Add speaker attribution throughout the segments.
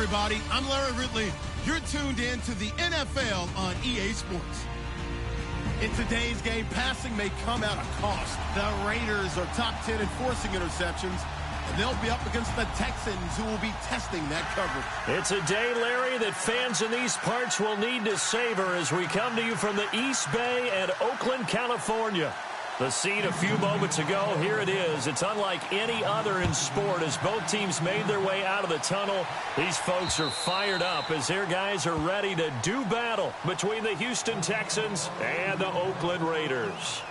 Speaker 1: everybody. I'm Larry Ridley. You're tuned in to the NFL on EA Sports. In today's game, passing may come at a cost. The Raiders are top 10 in forcing interceptions, and they'll be up against the Texans, who will be testing that coverage.
Speaker 2: It's a day, Larry, that fans in these parts will need to savor as we come to you from the East Bay and Oakland, California. The scene a few moments ago, here it is. It's unlike any other in sport as both teams made their way out of the tunnel. These folks are fired up as their guys are ready to do battle between the Houston Texans and the Oakland Raiders.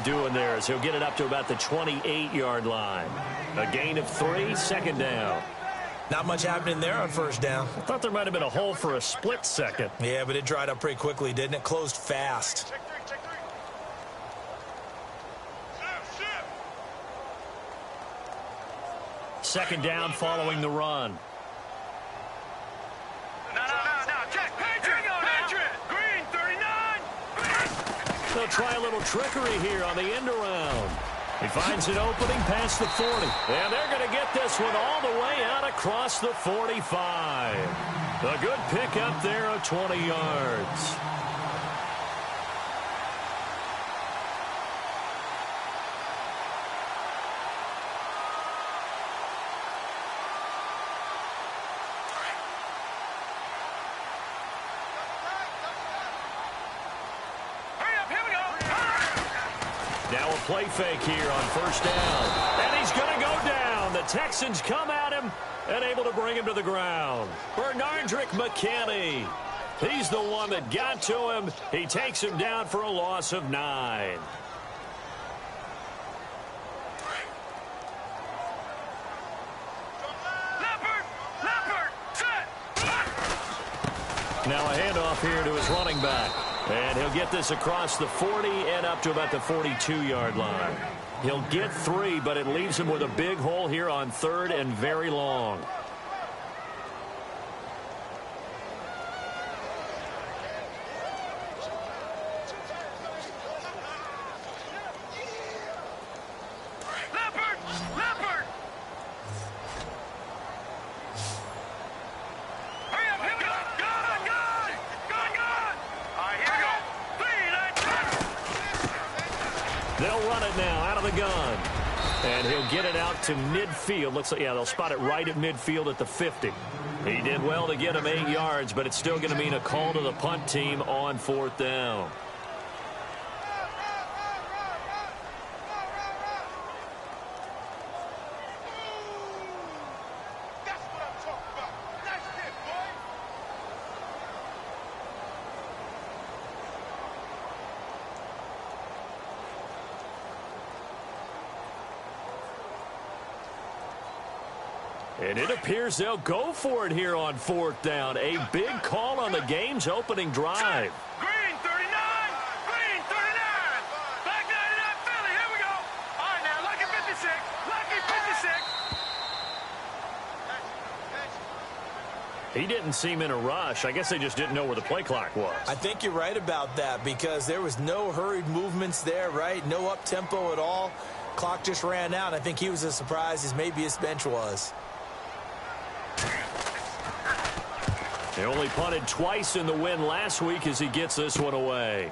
Speaker 2: Doing there as he'll get it up to about the 28-yard line. A gain of 3, second down.
Speaker 3: Not much happening there on first down.
Speaker 2: I thought there might have been a hole for a split second.
Speaker 3: Yeah, but it dried up pretty quickly, didn't it? Closed fast.
Speaker 2: Second down following the run. They'll try a little trickery here on the end around. He finds an opening past the 40. And they're going to get this one all the way out across the 45. A good pickup there of 20 yards. Now a play fake here on first down. And he's going to go down. The Texans come at him and able to bring him to the ground. Bernardrick McKinney. He's the one that got to him. He takes him down for a loss of 9. Now a handoff here to his running back. And he'll get this across the 40 and up to about the 42-yard line. He'll get 3, but it leaves him with a big hole here on third and very long. They'll run it now out of the gun. And he'll get it out to midfield. Looks like, yeah, they'll spot it right at midfield at the 50. He did well to get him 8 yards, but it's still going to mean a call to the punt team on fourth down. And it appears they'll go for it here on fourth down. A big call on the game's opening drive.
Speaker 4: Green 39! Green 39! Back 99 Philly, here we go! All right, now, lucky 56! Lucky 56!
Speaker 2: He didn't seem in a rush. I guess they just didn't know where the play clock was.
Speaker 3: I think you're right about that because there was no hurried movements there, right? No up-tempo at all. Clock just ran out. I think he was as surprised as maybe his bench was.
Speaker 2: They only punted twice in the win last week as he gets this one away.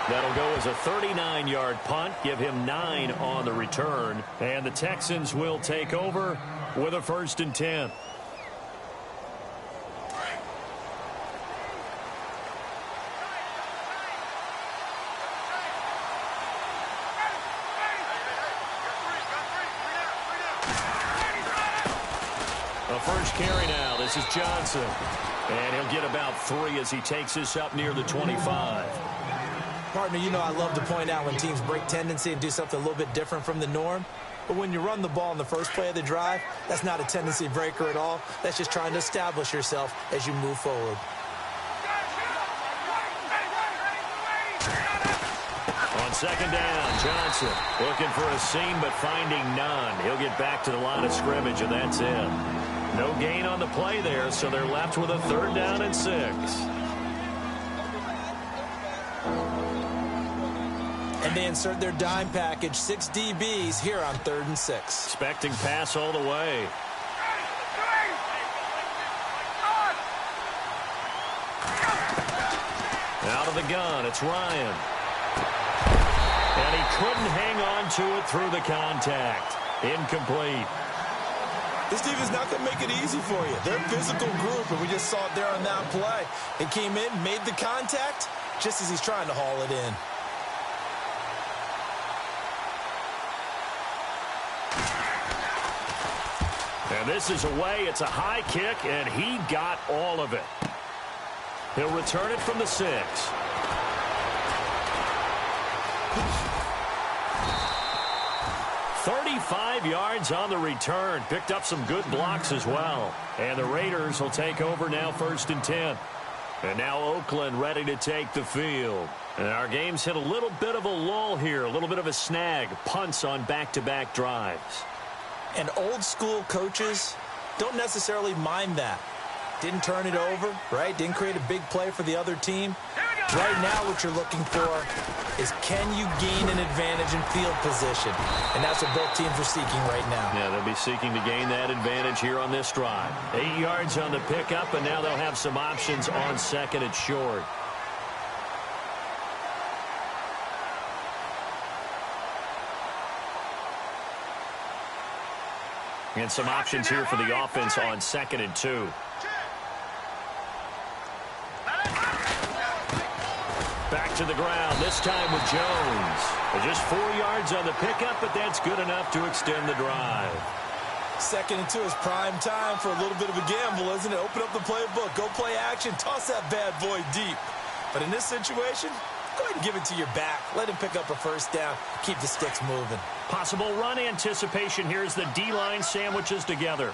Speaker 2: That'll go as a 39-yard punt, give him 9 on the return. And the Texans will take over with a 1st and 10. A first carry now. This is Johnson. And he'll get about 3 as he takes this up near the 25.
Speaker 3: Partner, you know I love to point out when teams break tendency and do something a little bit different from the norm. But when you run the ball in the first play of the drive, that's not a tendency breaker at all. That's just trying to establish yourself as you move forward.
Speaker 2: On second down, Johnson looking for a seam but finding none. He'll get back to the line of scrimmage, and that's it. No gain on the play there, so they're left with a 3rd down and 6.
Speaker 3: And they insert their dime package, 6 DBs here on 3rd and 6.
Speaker 2: Expecting pass all the way. Out of the gun, it's Ryan. And he couldn't hang on to it through the contact. Incomplete.
Speaker 3: This team is not going to make it easy for you. They're a physical group, and we just saw it there on that play. They came in, made the contact, just as he's trying to haul it in.
Speaker 2: And this is away. It's a high kick, and he got all of it. He'll return it from the 6. "35 yards on the return. Picked up some good blocks as well. And the Raiders will take over now 1st and 10. And now Oakland ready to take the field. And our game's hit a little bit of a lull here, a little bit of a snag. Punts on back-to-back drives.
Speaker 3: And old-school coaches don't necessarily mind that. Didn't turn it over, right? Didn't create a big play for the other team. Right now what you're looking for is can you gain an advantage in field position? And that's what both teams are seeking right now.
Speaker 2: Yeah, they'll be seeking to gain that advantage here on this drive. 8 yards on the pickup, and now they'll have some options on 2nd and short. And some options here for the offense on 2nd and 2. Back to the ground, this time with Jones. Just 4 yards on the pickup, but that's good enough to extend the drive.
Speaker 3: 2nd and 2 is prime time for a little bit of a gamble, isn't it? Open up the playbook, go play action, toss that bad boy deep. But in this situation, go ahead and give it to your back. Let him pick up a 1st down. Keep the sticks moving.
Speaker 2: Possible run anticipation here as the D-line sandwiches together.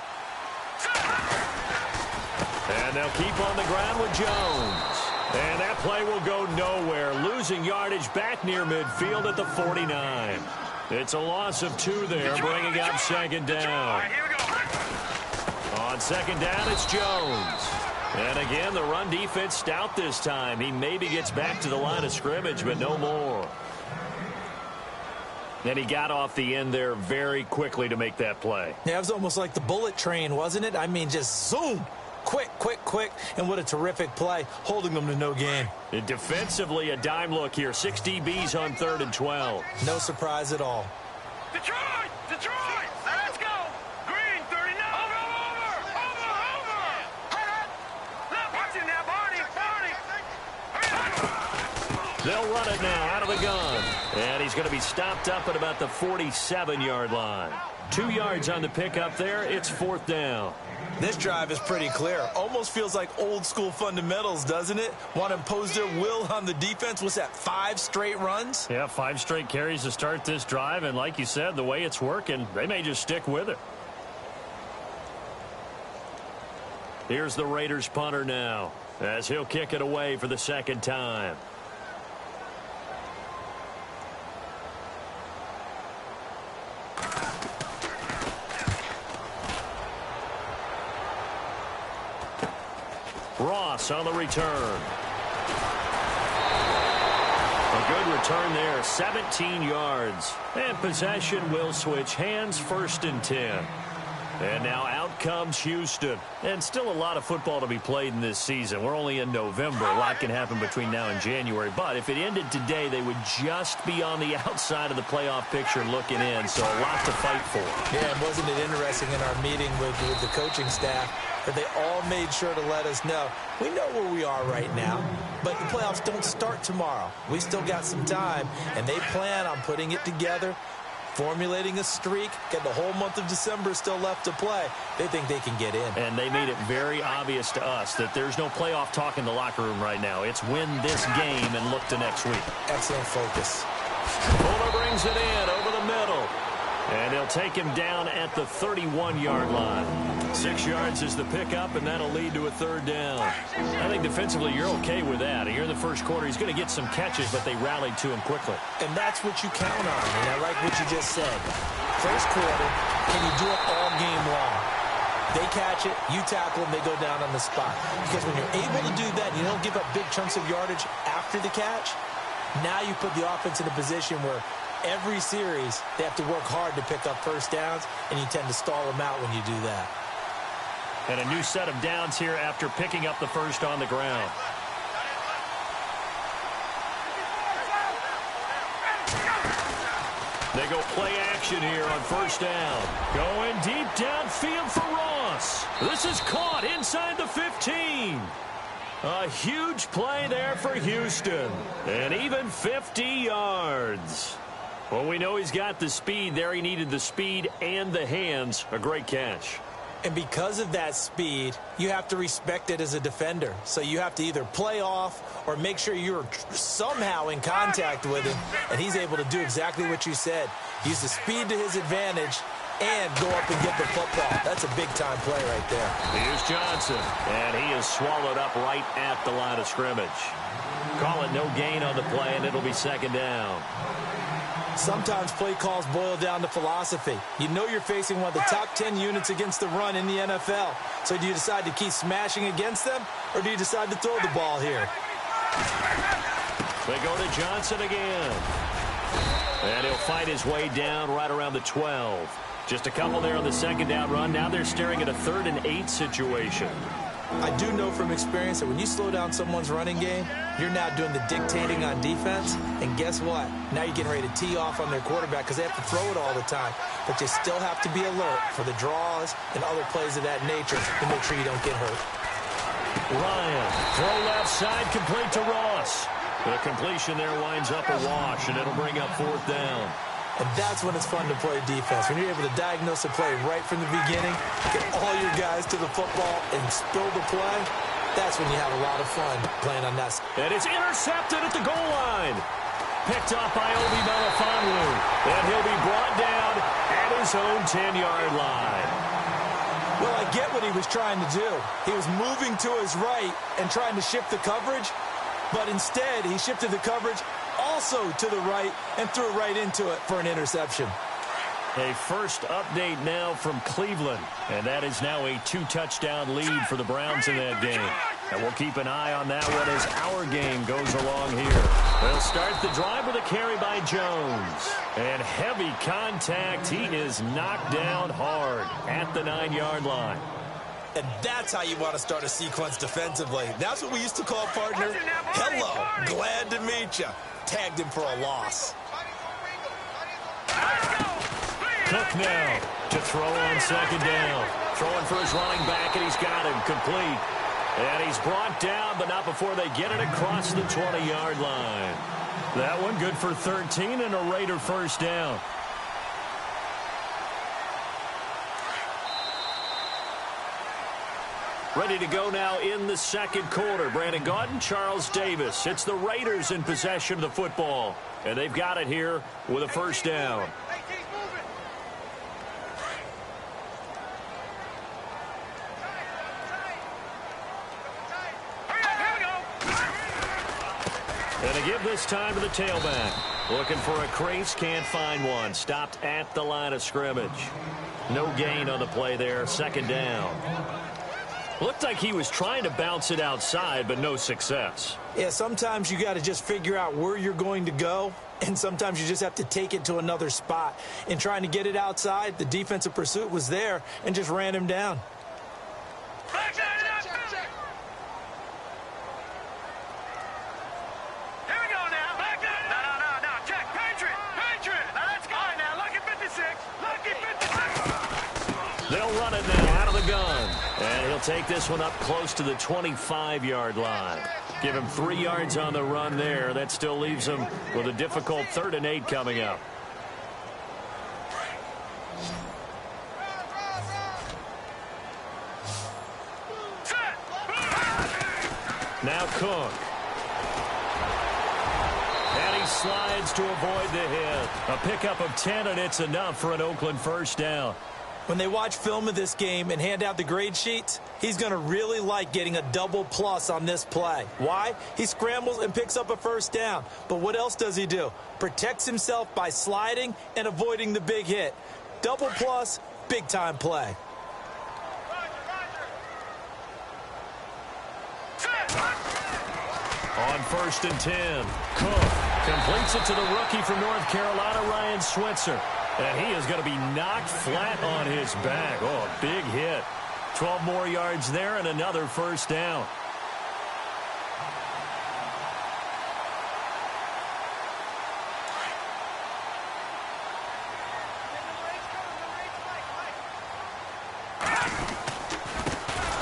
Speaker 2: And they'll keep on the ground with Jones. And that play will go nowhere. Losing yardage back near midfield at the 49. It's a loss of 2 there, bringing up 2nd down. On 2nd down, it's Jones. And again, the run defense stout this time. He maybe gets back to the line of scrimmage, but no more. And he got off the end there very quickly to make that play.
Speaker 3: Yeah, it was almost like the bullet train, wasn't it? I mean, just zoom. Quick, quick, quick. And what a terrific play, holding them to no gain.
Speaker 2: And defensively, a dime look here. 6 DBs on 3rd and 12.
Speaker 3: No surprise at all.
Speaker 4: Detroit! Detroit! Let's go! Green, 39! Over! Watch it now, Barney!
Speaker 2: They'll run it now out of the gun. And he's going to be stopped up at about the 47-yard line. 2 yards on the pickup there. It's 4th down.
Speaker 3: This drive is pretty clear. Almost feels like old-school fundamentals, doesn't it? Want to impose their will on the defense. What's that, 5 straight runs?
Speaker 2: Yeah, 5 straight carries to start this drive. And like you said, the way it's working, they may just stick with it. Here's the Raiders punter now, as he'll kick it away for the 2nd time. Ross on the return. A good return there, 17 yards. And possession will switch hands, 1st and 10. And now out comes Houston. And still a lot of football to be played in this season. We're only in November. A lot can happen between now and January. But if it ended today, they would just be on the outside of the playoff picture looking in. So a lot to fight for.
Speaker 3: Yeah, and wasn't it interesting in our meeting with the coaching staff that they all made sure to let us know, we know where we are right now, but the playoffs don't start tomorrow. We still got some time, and they plan on putting it together formulating a streak, get the whole month of December still left to play. They think they can get in.
Speaker 2: And they made it very obvious to us that there's no playoff talk in the locker room right now. It's win this game and look to next week.
Speaker 3: Excellent focus.
Speaker 2: Fuller brings it in over the middle. And they'll take him down at the 31-yard line. 6 yards is the pickup, and that'll lead to a third down. I think defensively you're okay with that. Here in the first quarter, he's going to get some catches, but they rallied to him quickly.
Speaker 3: And that's what you count on, and I like what you just said. First quarter, can you do it all game long? They catch it, you tackle them, they go down on the spot. Because when you're able to do that, you don't give up big chunks of yardage after the catch, now you put the offense in a position where every series, they have to work hard to pick up first downs, and you tend to stall them out when you do that.
Speaker 2: And a new set of downs here after picking up the first on the ground. They go play action here on first down. Going deep downfield for Ross. This is caught inside the 15. A huge play there for Houston. And even 50 yards. Well, we know he's got the speed there. He needed the speed and the hands. A great catch.
Speaker 3: And because of that speed, you have to respect it as a defender. So you have to either play off or make sure you're somehow in contact with him. And he's able to do exactly what you said. Use the speed to his advantage and go up and get the football. That's a big-time play right there.
Speaker 2: Here's Johnson. And he is swallowed up right at the line of scrimmage. Call it no gain on the play, and it'll be second down.
Speaker 3: Sometimes play calls boil down to philosophy. You know you're facing one of the top 10 units against the run in the NFL. So do you decide to keep smashing against them, or do you decide to throw the ball here?
Speaker 2: They go to Johnson again. And he'll fight his way down right around the 12. Just a couple there on the second down run. Now they're staring at a 3rd and 8 situation.
Speaker 3: I do know from experience that when you slow down someone's running game, you're now doing the dictating on defense. And guess what? Now you're getting ready to tee off on their quarterback because they have to throw it all the time. But you still have to be alert for the draws and other plays of that nature to make sure you don't get hurt.
Speaker 2: Ryan, throw left side, complete to Ross. The completion there winds up a wash, and it'll bring up 4th down.
Speaker 3: And that's when it's fun to play defense. When you're able to diagnose a play right from the beginning, get all your guys to the football and spill the play, that's when you have a lot of fun playing on that.
Speaker 2: And it's intercepted at the goal line. Picked off by Obi Melifonwu. And he'll be brought down at his own 10-yard line.
Speaker 3: Well, I get what he was trying to do. He was moving to his right and trying to shift the coverage, but instead he shifted the coverage also to the right and threw right into it for an interception.
Speaker 2: A first update now from Cleveland, and that is now a 2-touchdown lead for the Browns in that game. And we'll keep an eye on that one as our game goes along here. They'll start the drive with a carry by Jones. And heavy contact. He is knocked down hard at the 9-yard line.
Speaker 3: And that's how you want to start a sequence defensively. That's what we used to call, partner, hello, glad to meet you. Tagged him for a loss.
Speaker 2: Cook now to throw on second down. Throwing for his running back, and he's got him complete. And he's brought down, but not before they get it across the 20-yard line. That one good for 13 and a Raider first down. Ready to go now in the second quarter. Brandon Gaudin, Charles Davis. It's the Raiders in possession of the football. And they've got it here with a first down. And they give this time to the tailback. Looking for a crease, can't find one. Stopped at the line of scrimmage. No gain on the play there. Second down. Looked like he was trying to bounce it outside, but no success.
Speaker 3: Yeah, sometimes you got to just figure out where you're going to go, and sometimes you just have to take it to another spot. In trying to get it outside, the defensive pursuit was there and just ran him down.
Speaker 2: They'll run it now out of the gun. And he'll take this one up close to the 25-yard line. Give him 3 yards on the run there. That still leaves him with a difficult 3rd and 8 coming up. Now Cook. And he slides to avoid the hit. A pickup of 10, and it's enough for an Oakland first down.
Speaker 3: When they watch film of this game and hand out the grade sheets, he's going to really like getting a double plus on this play. Why? He scrambles and picks up a first down. But what else does he do? Protects himself by sliding and avoiding the big hit. Double plus, big-time play.
Speaker 2: On 1st and 10, Cook completes it to the rookie from North Carolina, Ryan Switzer. And he is going to be knocked flat on his back. Oh, a big hit. 12 more yards there and another first down.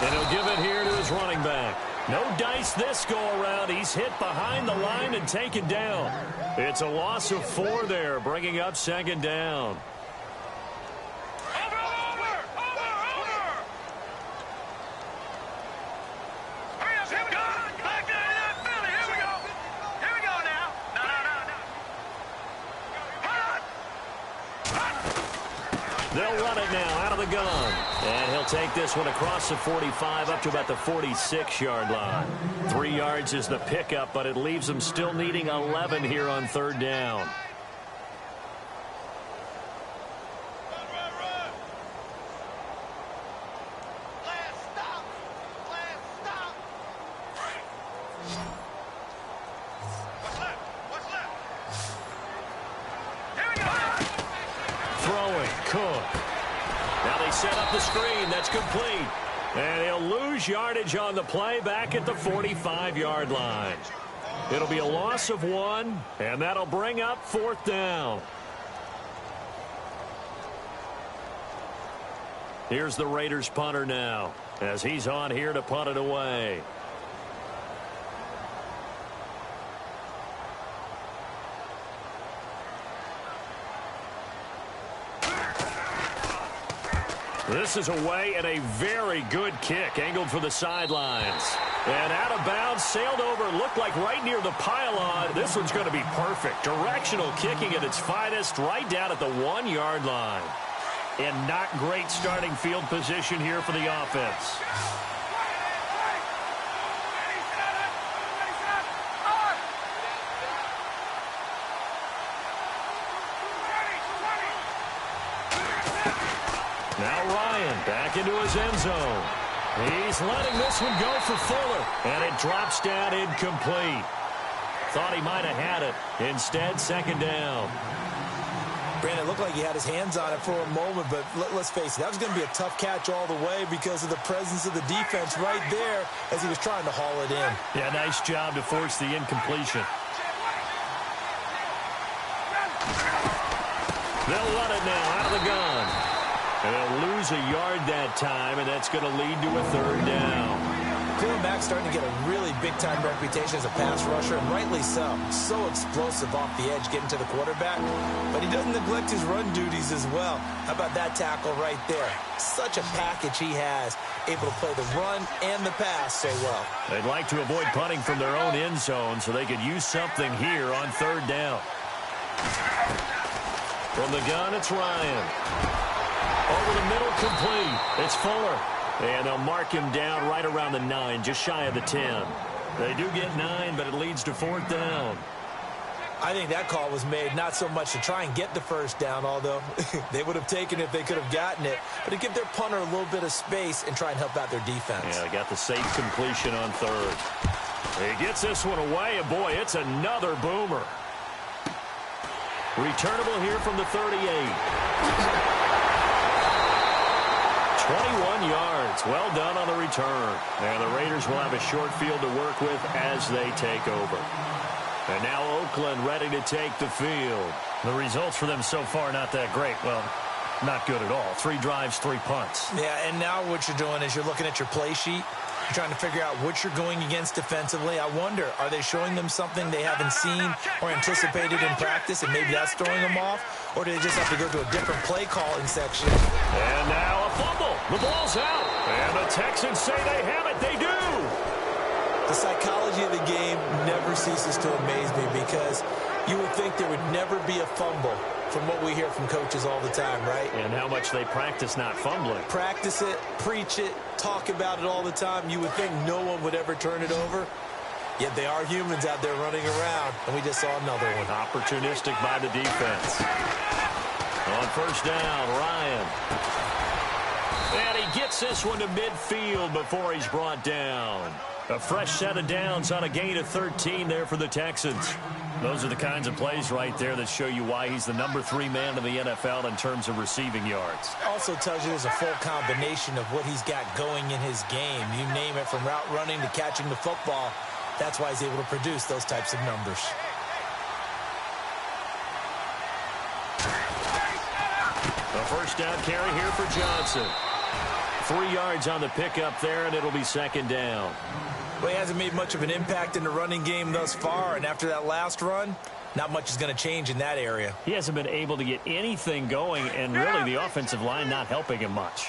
Speaker 2: And he'll give it here to his running back. No dice this go-around. He's hit behind the line and taken down. It's a loss of 4 there, bringing up 2nd down. They'll run it now out of the gun. And he'll take this one across the 45 up to about the 46-yard line. 3 yards is the pickup, but it leaves them still needing 11 here on 3rd down. Set up the screen. That's complete. And he'll lose yardage on the play back at the 45-yard line. It'll be a loss of 1, and that'll bring up 4th down. Here's the Raiders punter now, as he's on here to punt it away. This is away and a very good kick, angled for the sidelines. And out of bounds, sailed over, looked like right near the pylon. This one's going to be perfect. Directional kicking at its finest, right down at the 1-yard line. And not great starting field position here for the offense. Now Ryan back into his end zone. He's letting this one go for Fuller. And it drops down incomplete. Thought he might have had it. Instead, 2nd down.
Speaker 3: Brandon, it looked like he had his hands on it for a moment, but let's face it, that was going to be a tough catch all the way because of the presence of the defense right there as he was trying to haul it in.
Speaker 2: Yeah, nice job to force the incompletion. They'll run it now out of the gun. And they'll lose a yard that time, and that's going to lead to a 3rd down.
Speaker 3: Cleveland back starting to get a really big-time reputation as a pass rusher, and rightly so. So explosive off the edge getting to the quarterback. But he doesn't neglect his run duties as well. How about that tackle right there? Such a package he has, able to play the run and the pass so well.
Speaker 2: They'd like to avoid punting from their own end zone so they could use something here on 3rd down. From the gun, it's Ryan. Over the middle, complete. It's Fuller. And they'll mark him down right around the 9, just shy of the 10. They do get 9, but it leads to 4th down.
Speaker 3: I think that call was made not so much to try and get the first down, although they would have taken it if they could have gotten it, but to give their punter a little bit of space and try and help out their defense.
Speaker 2: Yeah, they got the safe completion on 3rd. He gets this one away, and boy, it's another boomer. Returnable here from the 38. 21 yards. Well done on the return. And the Raiders will have a short field to work with as they take over. And now Oakland ready to take the field. The results for them so far not that great. Well, not good at all. 3 drives, 3 punts.
Speaker 3: Yeah, and now what you're doing is you're looking at your play sheet. You're trying to figure out what you're going against defensively. I wonder, are they showing them something they haven't seen or anticipated in practice, and maybe that's throwing them off? Or do they just have to go to a different play calling section?
Speaker 2: And now a fumble. The ball's out. And the Texans say they have it. They do.
Speaker 3: The psychology of the game never ceases to amaze me because you would think there would never be a fumble from what we hear from coaches all the time, right?
Speaker 2: And how much they practice not fumbling.
Speaker 3: Practice it, preach it, talk about it all the time. You would think no one would ever turn it over. Yet they are humans out there running around, and we just saw another one.
Speaker 2: Opportunistic by the defense. On first down, Ryan. And he gets this one to midfield before he's brought down. A fresh set of downs on a gain of 13 there for the Texans. Those are the kinds of plays right there that show you why he's the number 3 man in the NFL in terms of receiving yards.
Speaker 3: Also tells you there's a full combination of what he's got going in his game. You name it, from route running to catching the football. That's why he's able to produce those types of numbers.
Speaker 2: A first down carry here for Johnson. 3 yards on the pickup there, and it'll be second down.
Speaker 3: Well, he hasn't made much of an impact in the running game thus far, and after that last run, not much is going to change in that area.
Speaker 2: He hasn't been able to get anything going, and really the offensive line not helping him much.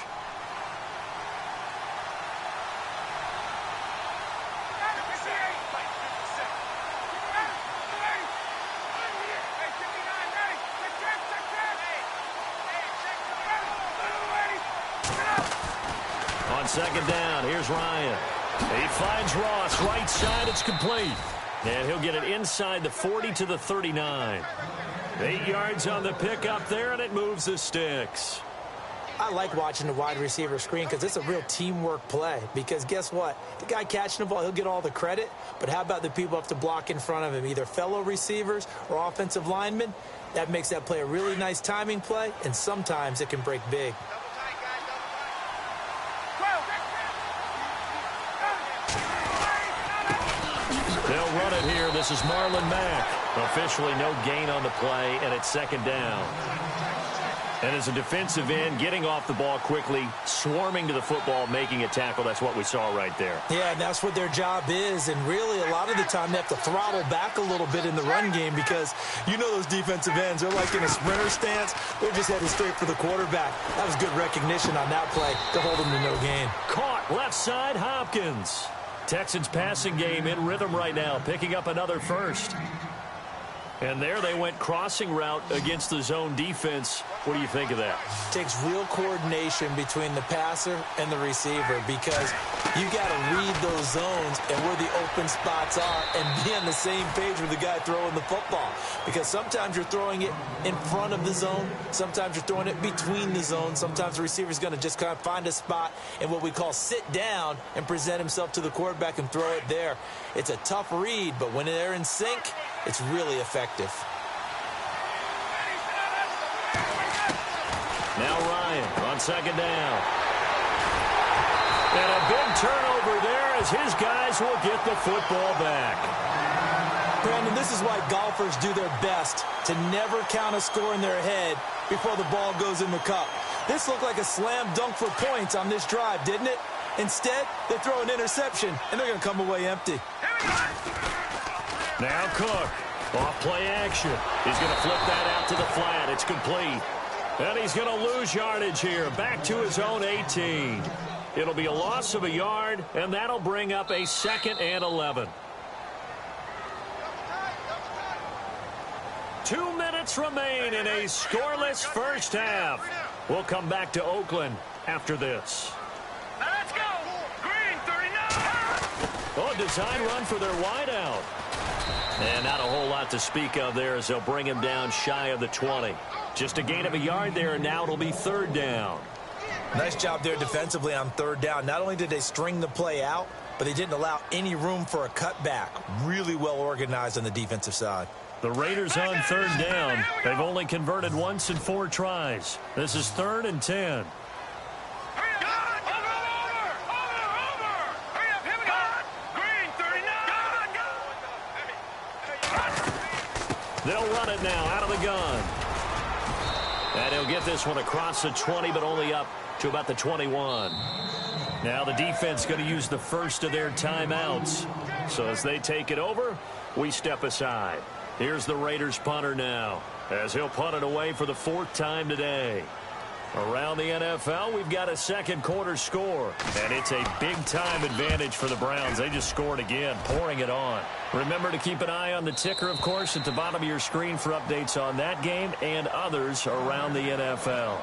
Speaker 2: On second down, here's Ryan. He finds Ross, right side, it's complete. And he'll get it inside the 40 to the 39. 8 yards on the pickup there, and it moves the sticks.
Speaker 3: I like watching the wide receiver screen because it's a real teamwork play. Because guess what? The guy catching the ball, he'll get all the credit. But how about the people who have to block in front of him, either fellow receivers or offensive linemen? That makes that play a really nice timing play, and sometimes it can break big.
Speaker 2: They'll run it here. This is Marlon Mack. Officially no gain on the play, and it's second down. And as a defensive end, getting off the ball quickly, swarming to the football, making a tackle, that's what we saw right there.
Speaker 3: Yeah, and that's what their job is. And really, a lot of the time, they have to throttle back a little bit in the run game because you know those defensive ends, they're like in a sprinter stance. They're just headed straight for the quarterback. That was good recognition on that play to hold them to no gain.
Speaker 2: Caught left side, Hopkins. Texans passing game in rhythm right now, picking up another first. And there they went crossing route against the zone defense. What do you think of that?
Speaker 3: Takes real coordination between the passer and the receiver because you got to read those zones and where the open spots are and be on the same page with the guy throwing the football. Because sometimes you're throwing it in front of the zone. Sometimes you're throwing it between the zones. Sometimes the receiver's going to just kind of find a spot and what we call sit down and present himself to the quarterback and throw it there. It's a tough read, but when they're in sync, it's really effective.
Speaker 2: Now Ryan on second down. And a big turnover there as his guys will get the football back.
Speaker 3: Brandon, this is why golfers do their best to never count a score in their head before the ball goes in the cup. This looked like a slam dunk for points on this drive, didn't it? Instead, they throw an interception, and they're going to come away empty.
Speaker 2: Now Cook, off play action. He's going to flip that out to the flat. It's complete. And he's going to lose yardage here, back to his own 18. It'll be a loss of a yard, and that'll bring up a 2nd and 11. 2 minutes remain in a scoreless first half. We'll come back to Oakland after this.
Speaker 4: Let's go! Green 39!
Speaker 2: Oh, design run for their wideout. And not a whole lot to speak of there as they'll bring him down shy of the 20. Just a gain of a yard there, and now it'll be 3rd down.
Speaker 3: Nice job there defensively on 3rd down. Not only did they string the play out, but they didn't allow any room for a cutback. Really well organized on the defensive side.
Speaker 2: The Raiders on 3rd down. They've only converted once in 4 tries. This is 3rd and 10. They'll run it now out of the gun. And he'll get this one across the 20, but only up to about the 21. Now the defense going to use the first of their timeouts. So as they take it over, we step aside. Here's the Raiders punter now, as he'll punt it away for the 4th time today. Around the NFL, we've got a second quarter score. And it's a big-time advantage for the Browns. They just scored again, pouring it on. Remember to keep an eye on the ticker, of course, at the bottom of your screen for updates on that game and others around the NFL.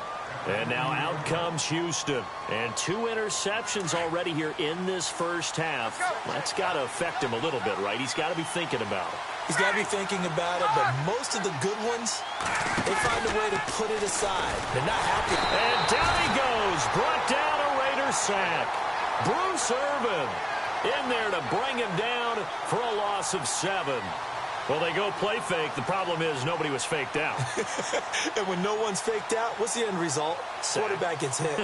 Speaker 2: And now out comes Houston. And 2 interceptions already here in this first half. That's got to affect him a little bit, right? He's got to be thinking about it.
Speaker 3: He's got to be thinking about it, but most of the good ones, they find a way to put it aside. They're not happy.
Speaker 2: And down he goes. Brought down a Raider sack. Bruce Irvin in there to bring him down for a loss of 7. Well, they go play fake. The problem is nobody was faked out.
Speaker 3: And when no one's faked out, what's the end result?
Speaker 2: Sack.
Speaker 3: Quarterback gets hit.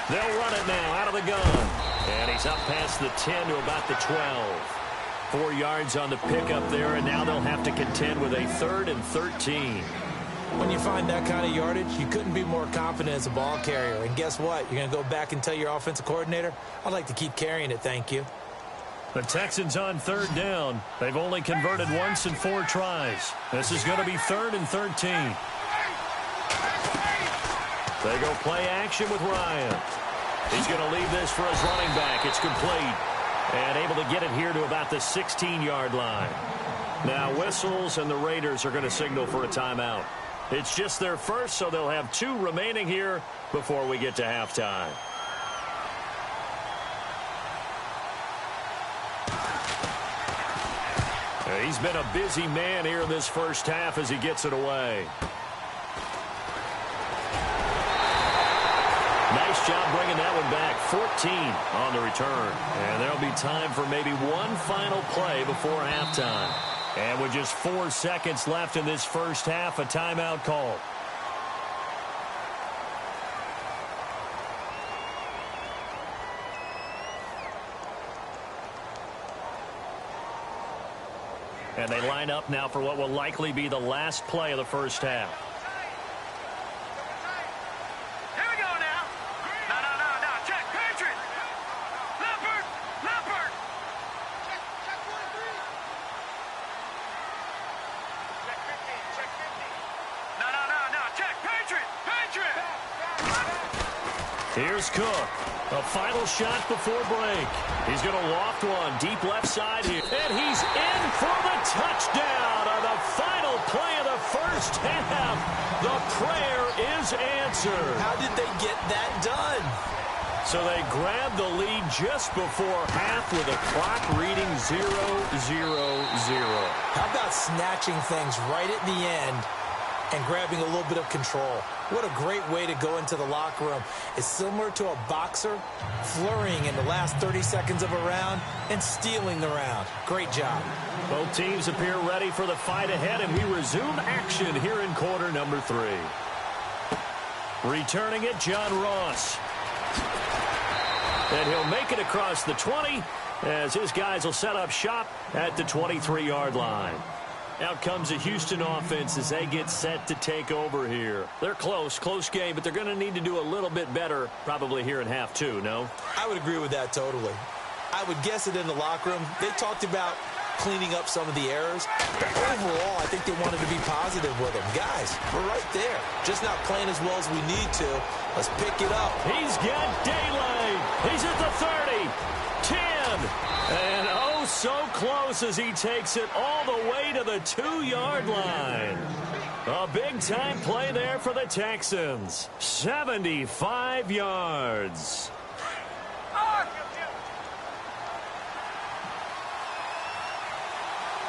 Speaker 2: They'll run it now out of the gun. And he's up past the 10 to about the 12. 4 yards on the pickup there, and now they'll have to contend with a 3rd and 13.
Speaker 3: When you find that kind of yardage, you couldn't be more confident as a ball carrier. And guess what? You're going to go back and tell your offensive coordinator, I'd like to keep carrying it, thank you.
Speaker 2: The Texans on 3rd down. They've only converted once in 4 tries. This is going to be 3rd and 13. They go play action with Ryan. He's going to leave this for his running back. It's complete. And able to get it here to about the 16-yard line. Now whistles, and the Raiders are going to signal for a timeout. It's just their first, so they'll have 2 remaining here before we get to halftime. He's been a busy man here in this first half as he gets it away. Nice job bringing that one back. 14 on the return. And there'll be time for maybe one final play before halftime. And with just 4 seconds left in this first half, a timeout call. And they line up now for what will likely be the last play of the first half.
Speaker 4: Here we go now. No. Check. Patriot. Leopard. Check 1 and 3. Check 15. No. Check. Patriot.
Speaker 2: Here's Cook. A final shot before break. He's going to loft one deep left side here. And he's in for the touchdown on the final play of the first half. The prayer is answered.
Speaker 3: How did they get that done?
Speaker 2: So they grabbed the lead just before half with a clock reading 0-0-0.
Speaker 3: How about snatching things right at the end and grabbing a little bit of control? What a great way to go into the locker room. It's similar to a boxer flurrying in the last 30 seconds of a round and stealing the round. Great job.
Speaker 2: Both teams appear ready for the fight ahead, and we resume action here in quarter number 3. Returning it, John Ross. And he'll make it across the 20 as his guys will set up shop at the 23-yard line. Out comes the Houston offense as they get set to take over here. They're close game, but they're going to need to do a little bit better probably here in half 2, no?
Speaker 3: I would agree with that totally. I would guess it in the locker room. They talked about cleaning up some of the errors. But overall, I think they wanted to be positive with them. Guys, we're right there. Just not playing as well as we need to. Let's pick it up.
Speaker 2: He's got daylight. He's at the 30, 10, and oh, so close as he takes it all the way to the 2-yard line. A big-time play there for the Texans. 75 yards.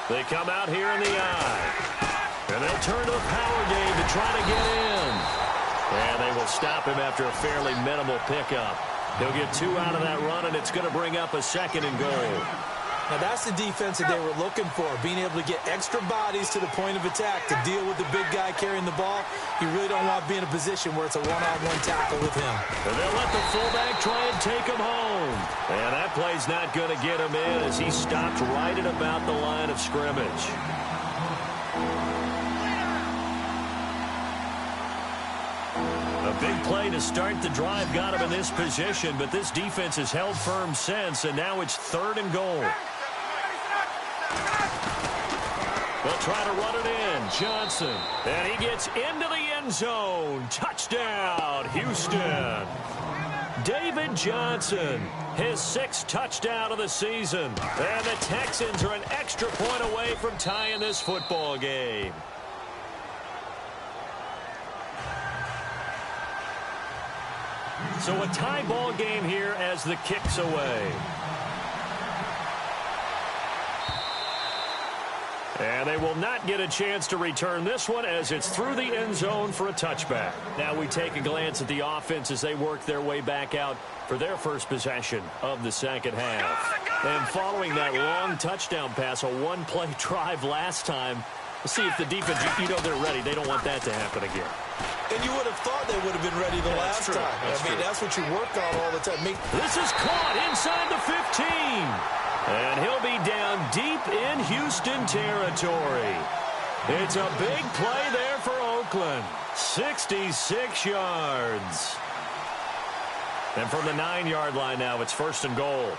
Speaker 2: They come out here in the eye. And they'll turn to the power game to try to get in. And they will stop him after a fairly minimal pickup. He'll get 2 out of that run, and it's going to bring up a 2nd and goal.
Speaker 3: Now, that's the defense that they were looking for, being able to get extra bodies to the point of attack to deal with the big guy carrying the ball. You really don't want to be in a position where it's a one-on-one tackle with him.
Speaker 2: And they'll let the fullback try and take him home. And that play's not going to get him in as he stopped right at about the line of scrimmage. A big play to start the drive got him in this position, but this defense has held firm since, and now it's 3rd and goal. They'll try to run it in. Johnson. And he gets into the end zone. Touchdown, Houston. David Johnson, his 6th touchdown of the season. And the Texans are an extra point away from tying this football game. So a tie ball game here as the kick's away. And they will not get a chance to return this one as it's through the end zone for a touchback. Now we take a glance at the offense as they work their way back out for their first possession of the second half. And following that long touchdown pass, a one-play drive last time, we'll see if the defense, you know they're ready. They don't want that to happen again.
Speaker 3: And you would have thought they would have been ready the last time. That's what you work on all the time.
Speaker 2: This is caught inside the 15. And he'll be down deep in Houston territory. It's a big play there for Oakland. 66 yards. And from the 9-yard line now, it's 1st and goal.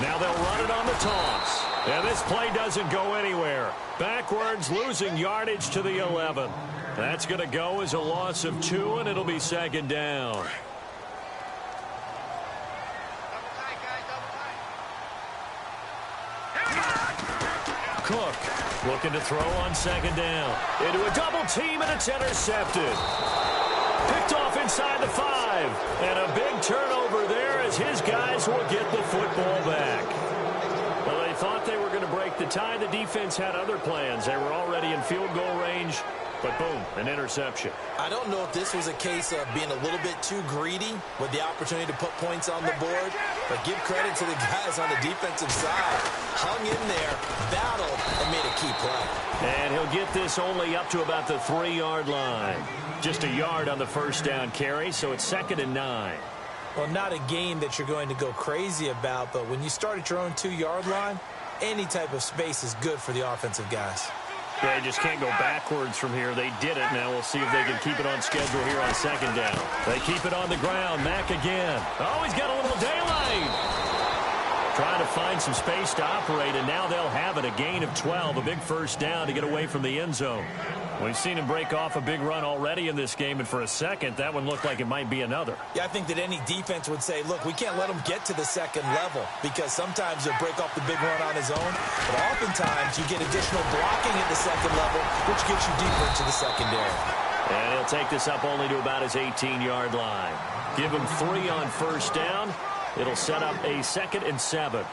Speaker 2: Now they'll run it on the toss. And this play doesn't go anywhere. Backwards, losing yardage to the 11. That's going to go as a loss of 2, and it'll be 2nd down. Cook looking to throw on 2nd down. Into a double team, and it's intercepted. Picked off inside the 5. And a big turnover there as his guys will get the football back. Well, they thought they were going to break the tie. The defense had other plans. They were already in field goal range. But boom, an interception.
Speaker 3: I don't know if this was a case of being a little bit too greedy with the opportunity to put points on the board, but give credit to the guys on the defensive side. Hung in there, battled, and made a key play.
Speaker 2: And he'll get this only up to about the 3-yard line. Just a yard on the 1st down carry, so it's 2nd and 9.
Speaker 3: Well, not a game that you're going to go crazy about, but when you start at your own 2-yard line, any type of space is good for the offensive guys.
Speaker 2: They just can't go backwards from here. They did it. Now we'll see if they can keep it on schedule here on 2nd down. They keep it on the ground. Mack again. Oh, he's got a little daylight. Trying to find some space to operate, and now they'll have it. A gain of 12, a big 1st down to get away from the end zone. We've seen him break off a big run already in this game, and for a second, that one looked like it might be another.
Speaker 3: Yeah, I think that any defense would say, look, we can't let him get to the 2nd level because sometimes he'll break off the big run on his own, but oftentimes you get additional blocking at the 2nd level, which gets you deeper into the secondary.
Speaker 2: And he'll take this up only to about his 18-yard line. Give him 3 on 1st down. It'll set up a 2nd and 7.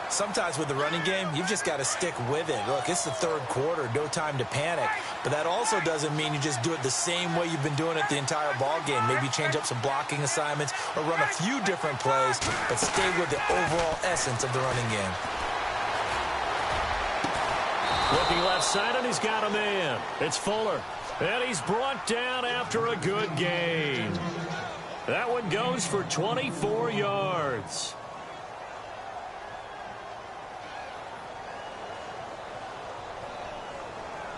Speaker 3: Sometimes with the running game, you've just got to stick with it. Look, it's the 3rd quarter, no time to panic. But that also doesn't mean you just do it the same way you've been doing it the entire ball game. Maybe change up some blocking assignments or run a few different plays, but stay with the overall essence of the running game.
Speaker 2: Looking left side, and he's got a man. It's Fuller. And he's brought down after a good gain. That one goes for 24 yards.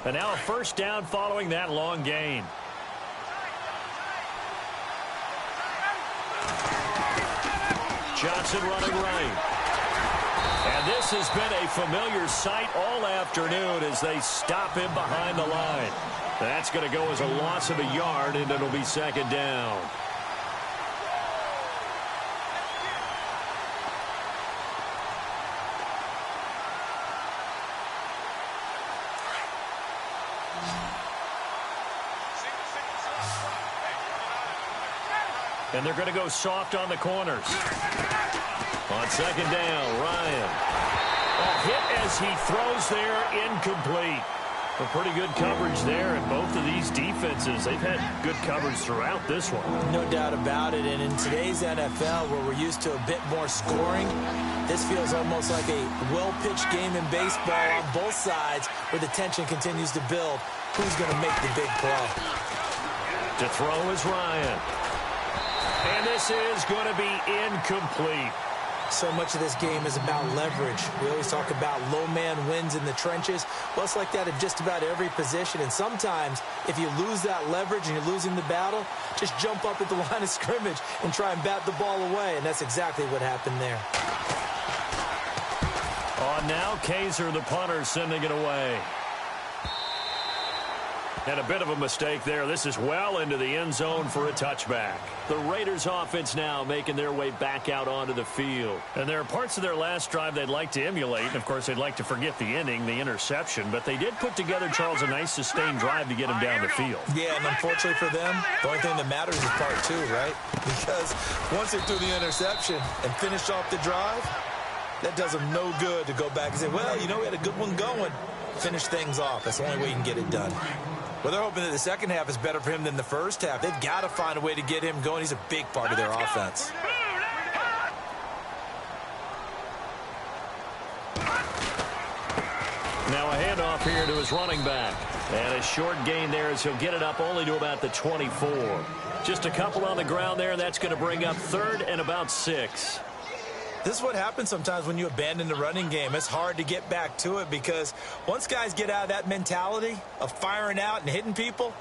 Speaker 2: And now a 1st down following that long gain. Johnson running right. And this has been a familiar sight all afternoon as they stop him behind the line. That's going to go as a loss of a yard, and it'll be 2nd down. And they're going to go soft on the corners. On 2nd down, Ryan. A hit as he throws there, incomplete. A pretty good coverage there, and both of these defenses, they've had good coverage throughout this one.
Speaker 3: No doubt about it, and in today's NFL, where we're used to a bit more scoring, this feels almost like a well-pitched game in baseball on both sides, where the tension continues to build. Who's going to make the big play?
Speaker 2: To throw is Ryan. And this is going to be incomplete.
Speaker 3: So much of this game is about leverage. We always talk about low man wins in the trenches. Well, it's like that in just about every position. And sometimes, if you lose that leverage and you're losing the battle, just jump up at the line of scrimmage and try and bat the ball away. And that's exactly what happened there.
Speaker 2: On now, Kaiser, the punter, sending it away. And a bit of a mistake there. This is well into the end zone for a touchback. The Raiders offense now making their way back out onto the field. And there are parts of their last drive they'd like to emulate. And, of course, they'd like to forget the inning, the interception. But they did put together, Charles, a nice sustained drive to get him down the field.
Speaker 3: Yeah, and unfortunately for them, the only thing that matters is part two, right? Because once they threw the interception and finished off the drive, that does them no good to go back and say, well, you know, we had a good one going. Finish things off. That's the only way you can get it done. Well, they're hoping that the second half is better for him than the first half. They've got to find a way to get him going. He's a big part of their offense.
Speaker 2: Now a handoff here to his running back. And a short gain there as he'll get it up only to about the 24. Just a couple on the ground there. That's going to bring up 3rd and about 6.
Speaker 3: This is what happens sometimes when you abandon the running game. It's hard to get back to it because once guys get out of that mentality of firing out and hitting people,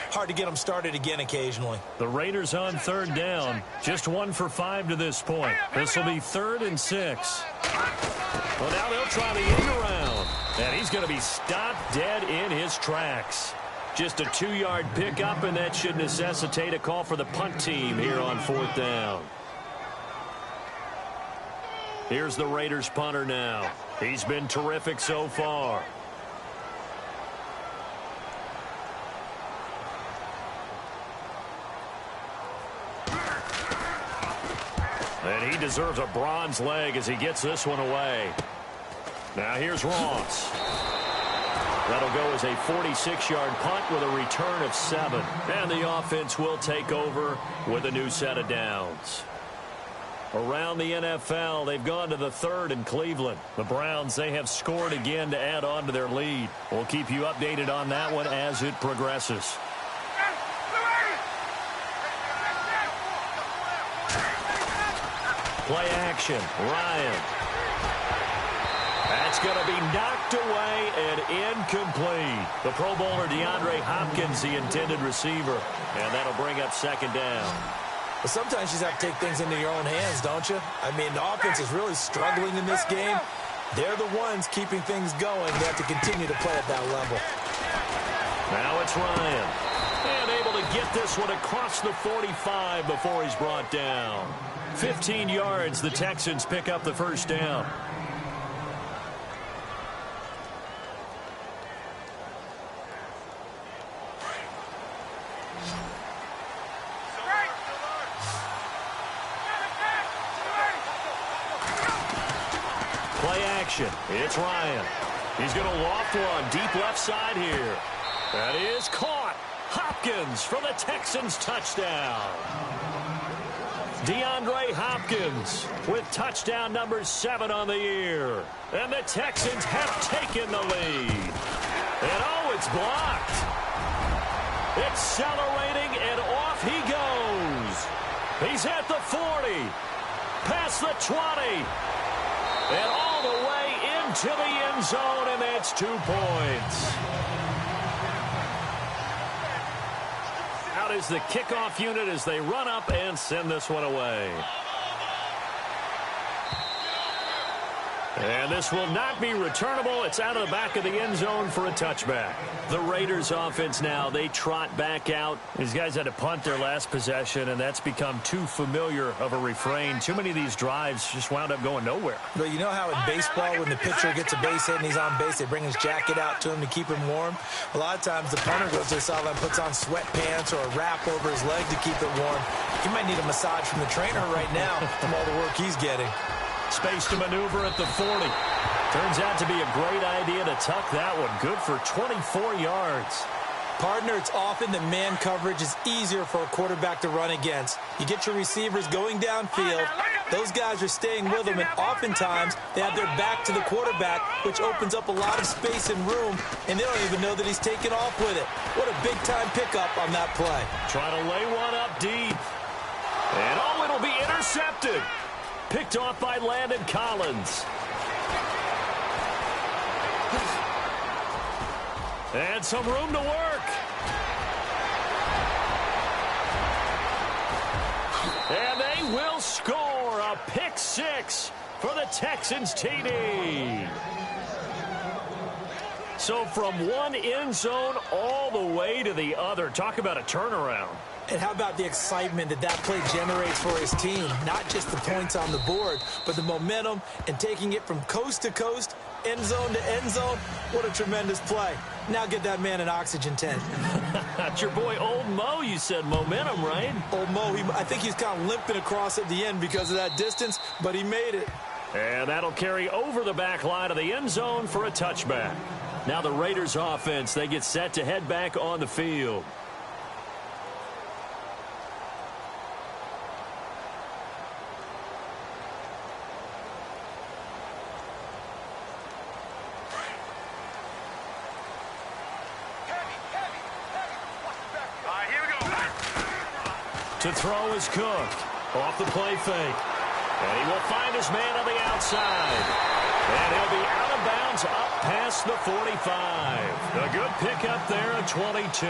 Speaker 3: hard to get them started again occasionally.
Speaker 2: The Raiders on 3rd down. Just 1 for 5 to this point. This will be 3rd and 6. Well, now they'll try the end around. And he's going to be stopped dead in his tracks. Just a 2-yard pickup, and that should necessitate a call for the punt team here on 4th down. Here's the Raiders punter now. He's been terrific so far. And he deserves a bronze leg as he gets this one away. Now here's Ross. That'll go as a 46-yard punt with a return of 7. And the offense will take over with a new set of downs. Around the NFL, they've gone to the 3rd in Cleveland. The Browns, they have scored again to add on to their lead. We'll keep you updated on that one as it progresses. Play action, Ryan. That's going to be knocked away and incomplete. The Pro Bowler DeAndre Hopkins, the intended receiver. And that'll bring up 2nd down.
Speaker 3: But sometimes you just have to take things into your own hands, don't you? I mean, the offense is really struggling in this game. They're the ones keeping things going. They have to continue to play at that level.
Speaker 2: Now it's Ryan. And able to get this one across the 45 before he's brought down. 15 yards, the Texans pick up the 1st down. It's Ryan. He's going to loft one deep left side here. That is caught. Hopkins for the Texans touchdown. DeAndre Hopkins with touchdown number 7 on the year. And the Texans have taken the lead. And oh, it's blocked. Accelerating and off he goes. He's at the 40. Past the 20. And all the way into the end zone, and that's 2 points. Out is the kickoff unit as they run up and send this one away. And this will not be returnable. It's out of the back of the end zone for a touchback. The Raiders offense now, they trot back out. These guys had to punt their last possession, and that's become too familiar of a refrain. Too many of these drives just wound up going nowhere.
Speaker 3: But you know how in baseball, when the pitcher gets a base hit and he's on base, they bring his jacket out to him to keep him warm? A lot of times the punter goes to the sideline, puts on sweatpants or a wrap over his leg to keep it warm. He might need a massage from the trainer right now from all the work he's getting.
Speaker 2: Space to maneuver at the 40. Turns out to be a great idea to tuck that one. Good for 24 yards.
Speaker 3: Partner, it's often that man coverage is easier for a quarterback to run against. You get your receivers going downfield. Those guys are staying with them, and oftentimes they have their back to the quarterback, which opens up a lot of space and room, and they don't even know that he's taken off with it. What a big-time pickup on that play.
Speaker 2: Trying to lay one up deep. And oh, it'll be intercepted. Picked off by Landon Collins. And some room to work. And they will score a pick six for the Texans TD. So from one end zone all the way to the other. Talk about a turnaround.
Speaker 3: And how about the excitement that play generates for his team? Not just the points on the board, but the momentum and taking it from coast to coast, end zone to end zone. What a tremendous play. Now get that man an oxygen tent.
Speaker 2: That's your boy Old Mo, you said. Momentum, right?
Speaker 3: Old Mo, I think he's kind of limping across at the end because of that distance, but he made it.
Speaker 2: And that'll carry over the back line of the end zone for a touchback. Now the Raiders offense, they get set to head back on the field. To throw is Cook. Off the play fake. And he will find his man on the outside. And he'll be out of bounds up past the 45. A good pickup there at 22.